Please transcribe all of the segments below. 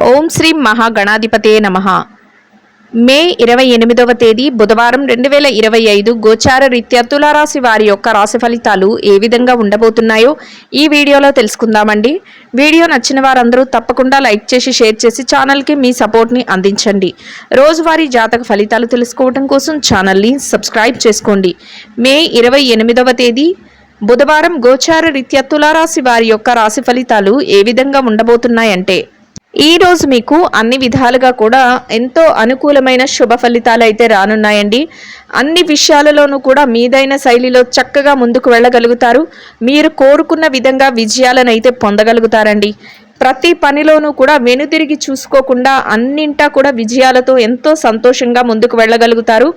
ఓం శ్రీ మహాగణాధిపతే నమః. మే 28వ తేదీ బుధవారం 2025 గోచార రీత్యా తులారాశి వారి యొక్క రాశి ఫలితాలు ఏ విధంగా ఉండబోతున్నాయో ఈ వీడియోలో తెలుసుకుందామండి. వీడియో నచ్చిన వారందరూ తప్పకుండా లైక్ చేసి షేర్ చేసి ఛానల్కి మీ సపోర్ట్ని అందించండి. రోజువారీ జాతక ఫలితాలు తెలుసుకోవడం కోసం ఛానల్ని సబ్స్క్రైబ్ చేసుకోండి. మే 28వ తేదీ బుధవారం గోచార రీత్యా తులారాశి వారి యొక్క రాశి ఫలితాలు ఏ విధంగా ఉండబోతున్నాయంటే, ఈ రోజు మీకు అన్ని విధాలుగా కూడా ఎంతో అనుకూలమైన శుభ ఫలితాలు అయితే రానున్నాయండి. అన్ని విషయాలలోనూ కూడా మీదైన శైలిలో చక్కగా ముందుకు వెళ్ళగలుగుతారు. మీరు కోరుకున్న విధంగా విజయాలను అయితే పొందగలుగుతారండి. ప్రతి పనిలోనూ కూడా వెనుతిరిగి చూసుకోకుండా అన్నింటా కూడా విజయాలతో ఎంతో సంతోషంగా ముందుకు వెళ్ళగలుగుతారు.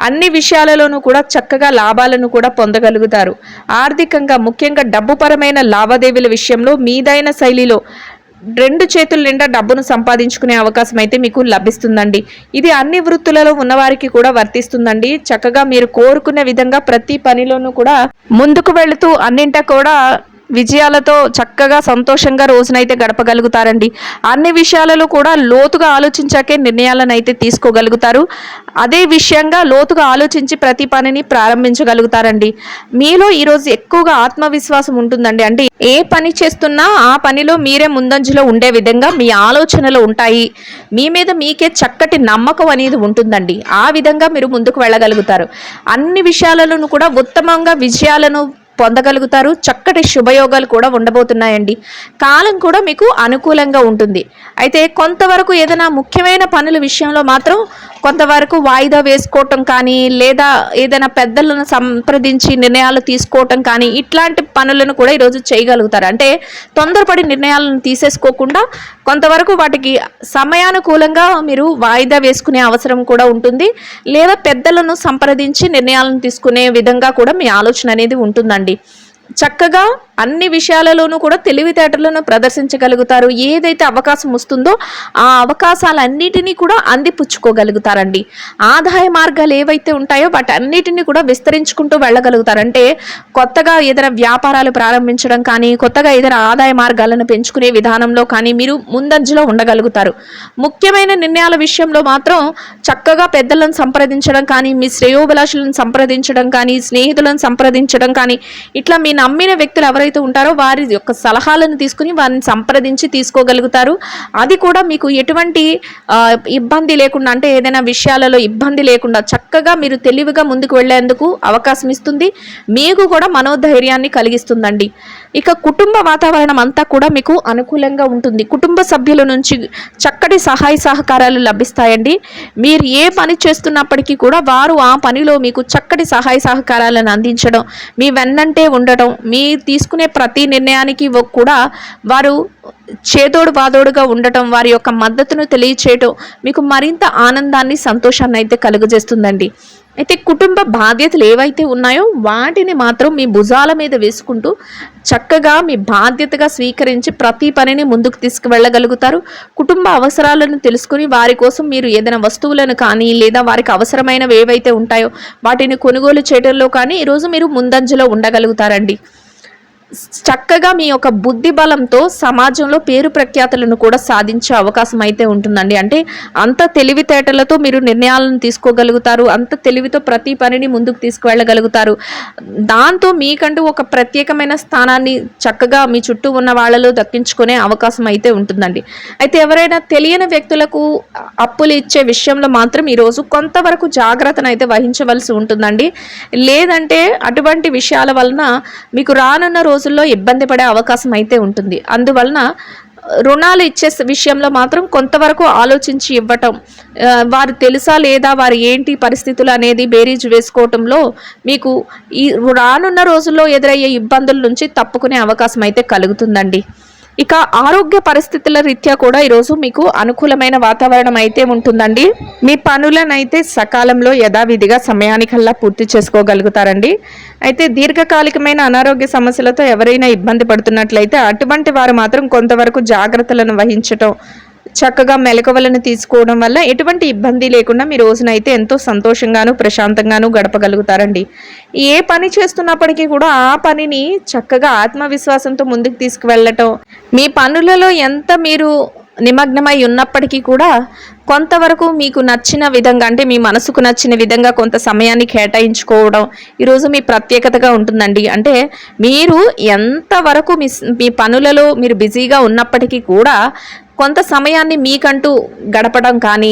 అన్ని విషయాలలోనూ కూడా చక్కగా లాభాలను కూడా పొందగలుగుతారు. ఆర్థికంగా ముఖ్యంగా డబ్బుపరమైన లావాదేవీల విషయంలో మీదైన శైలిలో రెండు చేతుల నిండా డబ్బును సంపాదించుకునే అవకాశం అయితే మీకు లభిస్తుందండి. ఇది అన్ని వృత్తులలో ఉన్నవారికి కూడా వర్తిస్తుందండి. చక్కగా మీరు కోరుకునే విధంగా ప్రతి పనిలోనూ కూడా ముందుకు వెళుతూ అన్నింటా కూడా విజయాలతో చక్కగా సంతోషంగా రోజునైతే గడపగలుగుతారండి. అన్ని విషయాలలో కూడా లోతుగా ఆలోచించాకే నిర్ణయాలను అయితే తీసుకోగలుగుతారు. అదే విషయంగా లోతుగా ఆలోచించి ప్రతి పనిని ప్రారంభించగలుగుతారండి. మీలో ఈరోజు ఎక్కువగా ఆత్మవిశ్వాసం ఉంటుందండి. అంటే ఏ పని చేస్తున్నా ఆ పనిలో మీరే ముందంజలో ఉండే విధంగా మీ ఆలోచనలు ఉంటాయి. మీ మీద మీకే చక్కటి నమ్మకం అనేది ఉంటుందండి. ఆ విధంగా మీరు ముందుకు వెళ్ళగలుగుతారు. అన్ని విషయాలను కూడా ఉత్తమంగా విజయాలను పొందగలుగుతారు. చక్కటి శుభయోగాలు కూడా ఉండబోతున్నాయండి. కాలం కూడా మీకు అనుకూలంగా ఉంటుంది. అయితే కొంతవరకు ఏదైనా ముఖ్యమైన పనుల విషయంలో మాత్రం కొంతవరకు వాయిదా వేసుకోవటం కానీ, లేదా ఏదైనా పెద్దలను సంప్రదించి నిర్ణయాలు తీసుకోవటం కానీ, ఇట్లాంటి పనులను కూడా ఈరోజు చేయగలుగుతారు. అంటే తొందరపడి నిర్ణయాలను తీసేసుకోకుండా కొంతవరకు వాటికి సమయానుకూలంగా మీరు వాయిదా వేసుకునే అవసరం కూడా ఉంటుంది. లేదా పెద్దలను సంప్రదించి నిర్ణయాలను తీసుకునే విధంగా కూడా మీ ఆలోచన అనేది ఉంటుందండి. చక్కగా అన్ని విషయాలలోనూ కూడా తెలివితేటలను ప్రదర్శించగలుగుతారు. ఏదైతే అవకాశం వస్తుందో ఆ అవకాశాలన్నిటినీ కూడా అందిపుచ్చుకోగలుగుతారండి. ఆదాయ మార్గాలు ఏవైతే ఉంటాయో వాటి అన్నిటినీ కూడా విస్తరించుకుంటూ వెళ్ళగలుగుతారు. అంటే కొత్తగా ఏదైనా వ్యాపారాలు ప్రారంభించడం కానీ, కొత్తగా ఏదైనా ఆదాయ మార్గాలను పెంచుకునే విధానంలో కానీ మీరు ముందంజలో ఉండగలుగుతారు. ముఖ్యమైన నిర్ణయాల విషయంలో మాత్రం చక్కగా పెద్దలను సంప్రదించడం కానీ, మీ శ్రేయోభిలాషులను సంప్రదించడం కానీ, స్నేహితులను సంప్రదించడం కానీ, ఇట్లా మీ నమ్మిన వ్యక్తులు ఎవరైతే ఉంటారో వారి యొక్క సలహాలను తీసుకుని వారిని సంప్రదించి తీసుకోగలుగుతారు. అది కూడా మీకు ఎటువంటి ఇబ్బంది లేకుండా, అంటే ఏదైనా విషయాలలో ఇబ్బంది లేకుండా చక్కగా మీరు తెలివిగా ముందుకు వెళ్లేందుకు అవకాశం ఇస్తుంది. మీకు కూడా మనోధైర్యాన్ని కలిగిస్తుందండి. ఇక కుటుంబ వాతావరణం అంతా కూడా మీకు అనుకూలంగా ఉంటుంది. కుటుంబ సభ్యుల నుంచి చక్కటి సహాయ సహకారాలు లభిస్తాయండి. మీరు ఏ పని చేస్తున్నప్పటికీ కూడా వారు ఆ పనిలో మీకు చక్కటి సహాయ సహకారాలను అందించడం, మీ వెన్నంటే ఉండటం, మీ తీసుకునే ప్రతి నిర్ణయానికి కూడా వారు చేదోడు వాదోడుగా ఉండటం, వారి యొక్క మద్దతును తెలియచేయటం మీకు మరింత ఆనందాన్ని, సంతోషాన్ని అయితే కలుగజేస్తుందండి. అయితే కుటుంబ బాధ్యతలు ఏవైతే ఉన్నాయో వాటిని మాత్రం మీ భుజాల మీద వేసుకుంటూ చక్కగా మీ బాధ్యతగా స్వీకరించి ప్రతి పనిని ముందుకు తీసుకువెళ్ళగలుగుతారు. కుటుంబ అవసరాలను తెలుసుకుని వారి కోసం మీరు ఏదైనా వస్తువులను కానీ, లేదా వారికి అవసరమైనవి ఏవైతే ఉంటాయో వాటిని కొనుగోలు చేయడంలో కానీ ఈరోజు మీరు ముందంజలో ఉండగలుగుతారండి. చక్కగా మీ యొక్క బుద్ధి బలంతో సమాజంలో పేరు ప్రఖ్యాతులను కూడా సాధించే అవకాశం అయితే ఉంటుందండి. అంటే అంత తెలివితేటలతో మీరు నిర్ణయాలను తీసుకోగలుగుతారు. అంత తెలివితో ప్రతి పనిని ముందుకు తీసుకువెళ్ళగలుగుతారు. దాంతో మీకంటూ ఒక ప్రత్యేకమైన స్థానాన్ని చక్కగా మీ చుట్టూ ఉన్న వాళ్ళలో దక్కించుకునే అవకాశం అయితే ఉంటుందండి. అయితే ఎవరైనా తెలియని వ్యక్తులకు అప్పులు ఇచ్చే విషయంలో మాత్రం ఈరోజు కొంతవరకు జాగ్రత్తను అయితే వహించవలసి ఉంటుందండి. లేదంటే అటువంటి విషయాల వలన మీకు రానున్న రోజుల్లో ఇబ్బంది పడే అవకాశం అయితే ఉంటుంది. అందువలన రుణాలు ఇచ్చే విషయంలో మాత్రం కొంతవరకు ఆలోచించి ఇవ్వటం, వారు తెలుసా లేదా, వారు ఏంటి పరిస్థితులు అనేది బేరీజు వేసుకోవటంలో మీకు ఈ రానున్న రోజుల్లో ఎదురయ్యే ఇబ్బందుల నుంచి తప్పుకునే అవకాశం అయితే కలుగుతుందండి. ఇక ఆరోగ్య పరిస్థితుల రీత్యా కూడా ఈరోజు మీకు అనుకూలమైన వాతావరణం అయితే ఉంటుందండి. మీ పనులనైతే సకాలంలో యథావిధిగా సమయానికల్లా పూర్తి చేసుకోగలుగుతారండి. అయితే దీర్ఘకాలికమైన అనారోగ్య సమస్యలతో ఎవరైనా ఇబ్బంది పడుతున్నట్లయితే అటువంటి వారు మాత్రం కొంతవరకు జాగ్రత్తలను వహించటం, చక్కగా మెలకువలను తీసుకోవడం వల్ల ఎటువంటి ఇబ్బంది లేకుండా మీ రోజునైతే ఎంతో సంతోషంగాను ప్రశాంతంగాను గడపగలుగుతారండి. ఏ పని చేస్తున్నప్పటికీ కూడా ఆ పనిని చక్కగా ఆత్మవిశ్వాసంతో ముందుకు తీసుకువెళ్ళటం, మీ పనులలో ఎంత మీరు నిమగ్నమై ఉన్నప్పటికీ కూడా కొంతవరకు మీకు నచ్చిన విధంగా, అంటే మీ మనసుకు నచ్చిన విధంగా కొంత సమయాన్ని కేటాయించుకోవడం ఈరోజు మీ ప్రత్యేకతగా ఉంటుందండి. అంటే మీరు ఎంతవరకు మీ పనులలో మీరు బిజీగా ఉన్నప్పటికీ కూడా కొంత సమయాన్ని మీకంటూ గడపడం కానీ,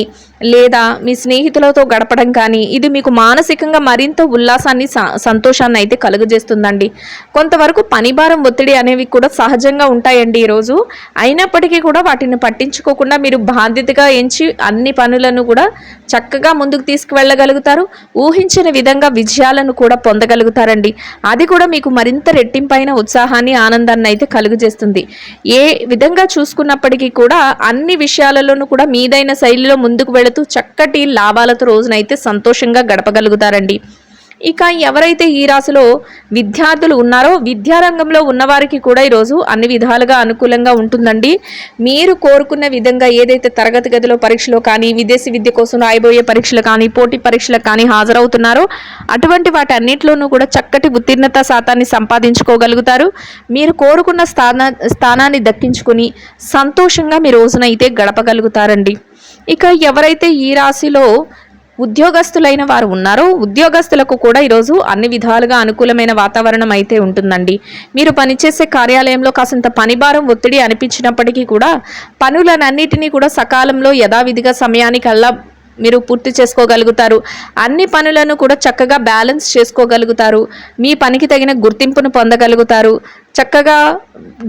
లేదా మీ స్నేహితులతో గడపడం కానీ, ఇది మీకు మానసికంగా మరింత ఉల్లాసాన్ని సంతోషాన్ని అయితే కలుగజేస్తుందండి. కొంతవరకు పనిభారం ఒత్తిడి అనేవి కూడా సహజంగా ఉంటాయండి ఈరోజు. అయినప్పటికీ కూడా వాటిని పట్టించుకోకుండా మీరు బాధ్యతగా ఎంచి అన్ని పనులను కూడా చక్కగా ముందుకు తీసుకువెళ్ళగలుగుతారు. ఊహించిన విధంగా విజయాలను కూడా పొందగలుగుతారండి. అది కూడా మీకు మరింత రెట్టింపైన ఉత్సాహాన్ని, ఆనందాన్ని అయితే కలుగజేస్తుంది. ఏ విధంగా చూసుకున్నప్పటికీ కూడా అన్ని విషయాలలోనూ కూడా మీదైన శైలిలో ముందుకు వెళుతూ చక్కటి లాభాలతో రోజునైతే సంతోషంగా గడపగలుగుతారండి. ఇక ఎవరైతే ఈ రాశిలో విద్యార్థులు ఉన్నారో, విద్యారంగంలో ఉన్నవారికి కూడా ఈరోజు అన్ని విధాలుగా అనుకూలంగా ఉంటుందండి. మీరు కోరుకున్న విధంగా ఏదైతే తరగతి గదిలో పరీక్షలో కానీ, విదేశీ విద్య కోసం రాయబోయే పరీక్షలు కానీ, పోటీ పరీక్షలకు కానీ హాజరవుతున్నారో అటువంటి వాటి అన్నింటిలోనూ కూడా చక్కటి ఉత్తీర్ణత శాతాన్ని సంపాదించుకోగలుగుతారు. మీరు కోరుకున్న స్థానాన్ని దక్కించుకుని సంతోషంగా మీ రోజునైతే గడపగలుగుతారండి. ఇక ఎవరైతే ఈ రాశిలో ఉద్యోగస్తులైన వారు ఉన్నారో, ఉద్యోగస్తులకు కూడా ఈరోజు అన్ని విధాలుగా అనుకూలమైన వాతావరణం అయితే ఉంటుందండి. మీరు పనిచేసే కార్యాలయంలో కాసింత పనిభారం ఒత్తిడి అనిపించినప్పటికీ కూడా పనులనన్నిటినీ కూడా సకాలంలో యథావిధిగా సమయానికల్లా మీరు పూర్తి చేసుకోగలుగుతారు. అన్ని పనులను కూడా చక్కగా బ్యాలెన్స్ చేసుకోగలుగుతారు. మీ పనికి తగిన గుర్తింపును పొందగలుగుతారు. చక్కగా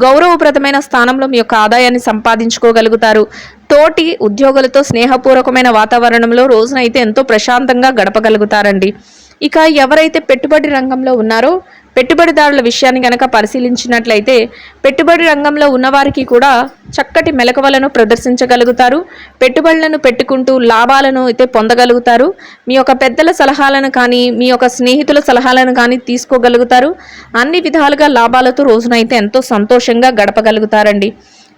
గౌరవప్రదమైన స్థానంలో మీ యొక్క ఆదాయాన్ని సంపాదించుకోగలుగుతారు. తోటి ఉద్యోగులతో స్నేహపూర్వకమైన వాతావరణంలో రోజునైతే ఎంతో ప్రశాంతంగా గడపగలుగుతారండి. ఇక ఎవరైతే పెట్టుబడి రంగంలో ఉన్నారో, పెట్టుబడిదారుల విషయాన్ని కనుక పరిశీలించినట్లయితే పెట్టుబడి రంగంలో ఉన్నవారికి కూడా చక్కటి మెలకువలను ప్రదర్శించగలుగుతారు. పెట్టుబడులను పెట్టుకుంటూ లాభాలను అయితే పొందగలుగుతారు. మీ యొక్క పెద్దల సలహాలను కానీ, మీ యొక్క స్నేహితుల సలహాలను కానీ తీసుకోగలుగుతారు. అన్ని విధాలుగా లాభాలతో రోజునైతే ఎంతో సంతోషంగా గడపగలుగుతారండి.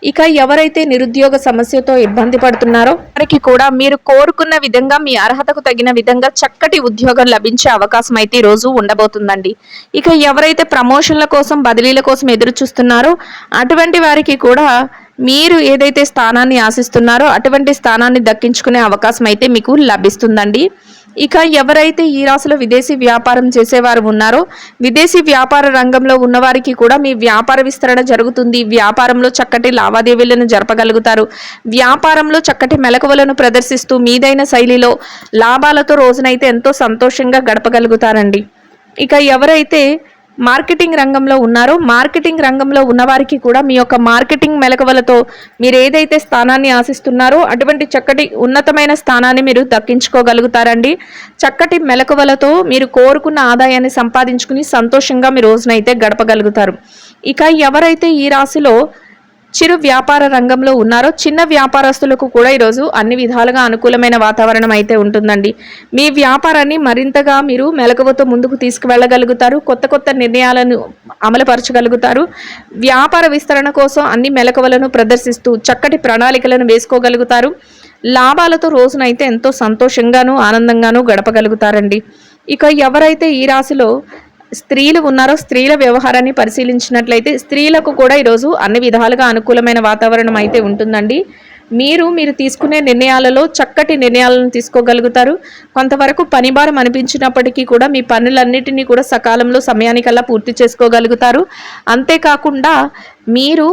ఇక ఎవరైతే నిరుద్యోగ సమస్యతో ఇబ్బంది పడుతున్నారో వారికి కూడా మీరు కోరుకున్న విధంగా, మీ అర్హతకు తగిన విధంగా చక్కటి ఉద్యోగం లభించే అవకాశం అయితే ఈ రోజు ఉండబోతుందండి. ఇక ఎవరైతే ప్రమోషన్ల కోసం, బదిలీల కోసం ఎదురు చూస్తున్నారో అటువంటి వారికి కూడా మీరు ఏదైతే స్థానాన్ని ఆశిస్తున్నారో అటువంటి స్థానాన్ని దక్కించుకునే అవకాశం అయితే మీకు లభిస్తుందండి. ఇక ఎవరైతే ఈ రాశిలో విదేశీ వ్యాపారం చేసేవారు ఉన్నారో, విదేశీ వ్యాపార రంగంలో ఉన్నవారికి కూడా మీ వ్యాపార విస్తరణ జరుగుతుంది. వ్యాపారంలో చక్కటి లావాదేవీలను జరపగలుగుతారు. వ్యాపారంలో చక్కటి మెలకువలను ప్రదర్శిస్తూ మీదైన శైలిలో లాభాలతో రోజునైతే ఎంతో సంతోషంగా గడపగలుగుతారండి. ఇక ఎవరైతే మార్కెటింగ్ రంగంలో ఉన్నారో, మార్కెటింగ్ రంగంలో ఉన్నవారికి కూడా మీ యొక్క మార్కెటింగ్ మెలకువలతో మీరు ఏదైతే స్థానాన్ని ఆశిస్తున్నారో అటువంటి చక్కటి ఉన్నతమైన స్థానాన్ని మీరు దక్కించుకోగలుగుతారండి. చక్కటి మెలకువలతో మీరు కోరుకున్న ఆదాయాన్ని సంపాదించుకుని సంతోషంగా మీ రోజునైతే గడపగలుగుతారు. ఇక ఎవరైతే ఈ రాశిలో చిరు వ్యాపార రంగంలో ఉన్నారో, చిన్న వ్యాపారస్తులకు కూడా ఈరోజు అన్ని విధాలుగా అనుకూలమైన వాతావరణం అయితే ఉంటుందండి. మీ వ్యాపారాన్ని మరింతగా మీరు మెలకువతో ముందుకు తీసుకువెళ్ళగలుగుతారు. కొత్త కొత్త నిర్ణయాలను అమలుపరచగలుగుతారు. వ్యాపార విస్తరణ కోసం అన్ని మెలకువలను ప్రదర్శిస్తూ చక్కటి ప్రణాళికలను వేసుకోగలుగుతారు. లాభాలతో రోజునైతే ఎంతో సంతోషంగాను, ఆనందంగాను గడపగలుగుతారండి. ఇక ఎవరైతే ఈ రాశిలో స్త్రీలు ఉన్నారో, స్త్రీల వ్యవహారాన్ని పరిశీలించినట్లయితే స్త్రీలకు కూడా ఈరోజు అన్ని విధాలుగా అనుకూలమైన వాతావరణం అయితే ఉంటుందండి. మీరు తీసుకునే నిర్ణయాలలో చక్కటి నిర్ణయాలను తీసుకోగలుగుతారు. కొంతవరకు పనిభారం అనిపించినప్పటికీ కూడా మీ పనులన్నిటినీ కూడా సకాలంలో సమయానికల్లా పూర్తి చేసుకోగలుగుతారు. అంతేకాకుండా మీరు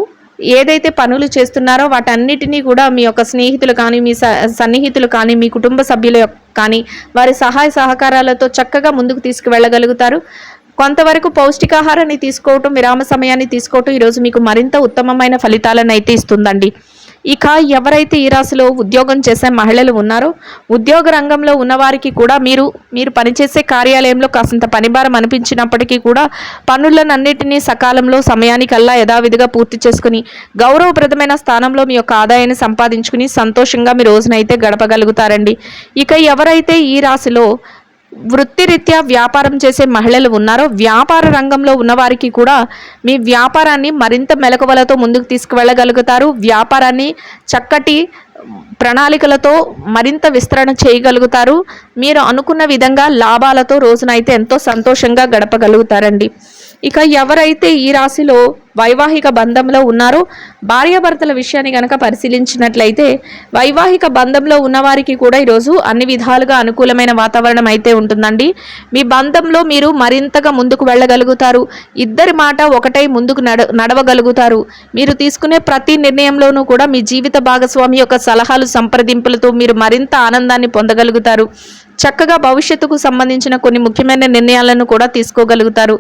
ఏదైతే పనులు చేస్తున్నారో వాటన్నిటినీ కూడా మీ యొక్క స్నేహితులు కానీ, మీ సన్నిహితులు కానీ, మీ కుటుంబ సభ్యుల కానీ వారి సహాయ సహకారాలతో చక్కగా ముందుకు తీసుకువెళ్ళగలుగుతారు. కొంతవరకు పౌష్టికాహారాన్ని తీసుకోవటం, విరామ సమయాన్ని తీసుకోవటం ఈరోజు మీకు మరింత ఉత్తమమైన ఫలితాలను అయితే ఇస్తుందండి. ఇక ఎవరైతే ఈ రాశిలో ఉద్యోగం చేసే మహిళలు ఉన్నారో, ఉద్యోగ రంగంలో ఉన్నవారికి కూడా మీరు పనిచేసే కార్యాలయంలో కాసింత పనిభారం అనిపించినప్పటికీ కూడా పనులనన్నిటినీ సకాలంలో సమయానికల్లా యథావిధిగా పూర్తి చేసుకుని గౌరవప్రదమైన స్థానంలో మీ యొక్క ఆదాయాన్ని సంపాదించుకుని సంతోషంగా మీ రోజునైతే గడపగలుగుతారండి. ఇక ఎవరైతే ఈ రాశిలో వృత్తిరీత్యా వ్యాపారం చేసే మహిళలు ఉన్నారో, వ్యాపార రంగంలో ఉన్నవారికి కూడా మీ వ్యాపారాన్ని మరింత మెలకువలతో ముందుకు తీసుకువెళ్ళగలుగుతారు. వ్యాపారాన్ని చక్కటి ప్రణాళికలతో మరింత విస్తరణ చేయగలుగుతారు. మీరు అనుకున్న విధంగా లాభాలతో రోజునైతే ఎంతో సంతోషంగా గడపగలుగుతారండి. ఇక ఎవరైతే ఈ రాశిలో వైవాహిక బంధంలో ఉన్నారో భార్యాభర్తల విషయాన్ని కనుక పరిశీలించినట్లయితే వైవాహిక బంధంలో ఉన్నవారికి కూడా ఈరోజు అన్ని విధాలుగా అనుకూలమైన వాతావరణం అయితే ఉంటుందండి. మీ బంధంలో మీరు మరింతగా ముందుకు వెళ్ళగలుగుతారు. ఇద్దరి మాట ఒకటై ముందుకు నడవగలుగుతారు. మీరు తీసుకునే ప్రతి నిర్ణయంలోనూ కూడా మీ జీవిత భాగస్వామి యొక్క సలహాలు సంప్రదింపులతో మీరు మరింత ఆనందాన్ని పొందగలుగుతారు. చక్కగా భవిష్యత్తుకు సంబంధించిన కొన్ని ముఖ్యమైన నిర్ణయాలను కూడా తీసుకోగలుగుతారు.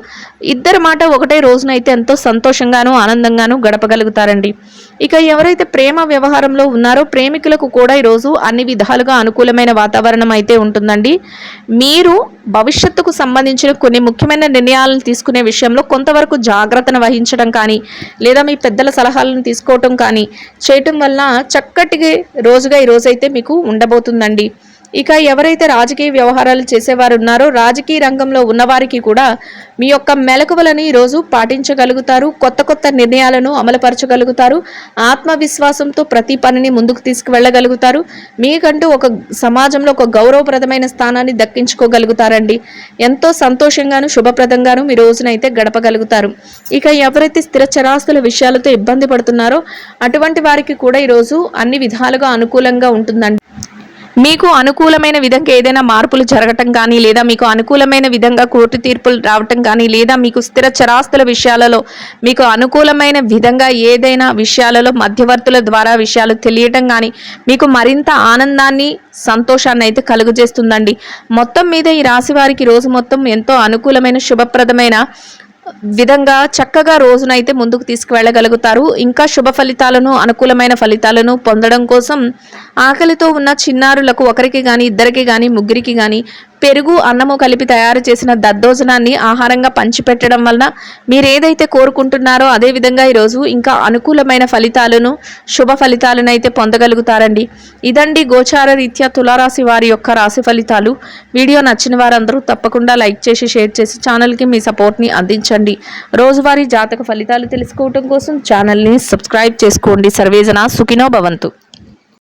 ఇద్దరి మాట ఒకటే రోజునైతే ఎంతో సంతోషంగాను ఆనందంగాను గడపగలుగుతారండి. ఇక ఎవరైతే ప్రేమ వ్యవహారంలో ఉన్నారో ప్రేమికులకు కూడా ఈరోజు అన్ని విధాలుగా అనుకూలమైన వాతావరణం అయితే ఉంటుందండి. మీరు భవిష్యత్తుకు సంబంధించిన కొన్ని ముఖ్యమైన నిర్ణయాలను తీసుకునే విషయంలో కొంతవరకు జాగ్రత్తను వహించడం కానీ లేదా మీ పెద్దల సలహాలను తీసుకోవటం కానీ చేయటం వల్ల చక్కటి రోజుగా ఈ రోజైతే మీకు ఉండబోతుందండి. ఇక ఎవరైతే రాజకీయ వ్యవహారాలు చేసేవారు ఉన్నారో రాజకీయ రంగంలో ఉన్నవారికి కూడా మీ యొక్క మెలకువలను ఈరోజు పాటించగలుగుతారు. కొత్త కొత్త నిర్ణయాలను అమలుపరచగలుగుతారు. ఆత్మవిశ్వాసంతో ప్రతి పనిని ముందుకు తీసుకువెళ్ళగలుగుతారు. మీకంటూ ఒక సమాజంలో ఒక గౌరవప్రదమైన స్థానాన్ని దక్కించుకోగలుగుతారండి. ఎంతో సంతోషంగాను శుభప్రదంగాను మీ రోజునైతే గడపగలుగుతారు. ఇక ఎవరైతే స్థిర చరాస్తుల విషయాలతో ఇబ్బంది పడుతున్నారో అటువంటి వారికి కూడా ఈరోజు అన్ని విధాలుగా అనుకూలంగా ఉంటుందండి. మీకు అనుకూలమైన విధంగా ఏదైనా మార్పులు జరగటం కానీ లేదా మీకు అనుకూలమైన విధంగా కోర్టు తీర్పులు రావటం కానీ లేదా మీకు స్థిర చరాస్తుల విషయాలలో మీకు అనుకూలమైన విధంగా ఏదైనా విషయాలలో మధ్యవర్తుల ద్వారా విషయాలు తెలియటం కానీ మీకు మరింత ఆనందాన్ని సంతోషాన్ని అయితే కలుగజేస్తుందండి. మొత్తం మీద ఈ రాశి వారికి రోజు మొత్తం ఎంతో అనుకూలమైన శుభప్రదమైన విధంగా చక్కగా రోజునైతే ముందుకు తీసుకువెళ్ళగలుగుతారు. ఇంకా శుభ ఫలితాలను అనుకూలమైన ఫలితాలను పొందడం కోసం ఆకలితో ఉన్న చిన్నారులకు ఒకరికి కానీ ఇద్దరికి కానీ ముగ్గురికి కానీ పెరుగు అన్నము కలిపి తయారు చేసిన దద్దోజనాన్ని ఆహారంగా పంచిపెట్టడం వలన మీరు ఏదైతే కోరుకుంటున్నారో అదేవిధంగా ఈరోజు ఇంకా అనుకూలమైన ఫలితాలను శుభ ఫలితాలను అయితే పొందగలుగుతారండి. ఇదండి గోచార రీత్యా తులారాశి వారి యొక్క రాశి ఫలితాలు. వీడియో నచ్చిన వారందరూ తప్పకుండా లైక్ చేసి షేర్ చేసి ఛానల్కి మీ సపోర్ట్ని అందించండి. రోజువారీ జాతక ఫలితాలు తెలుసుకోవడం కోసం ఛానల్ని సబ్స్క్రైబ్ చేసుకోండి. సర్వేజన సుఖినో భవంతు.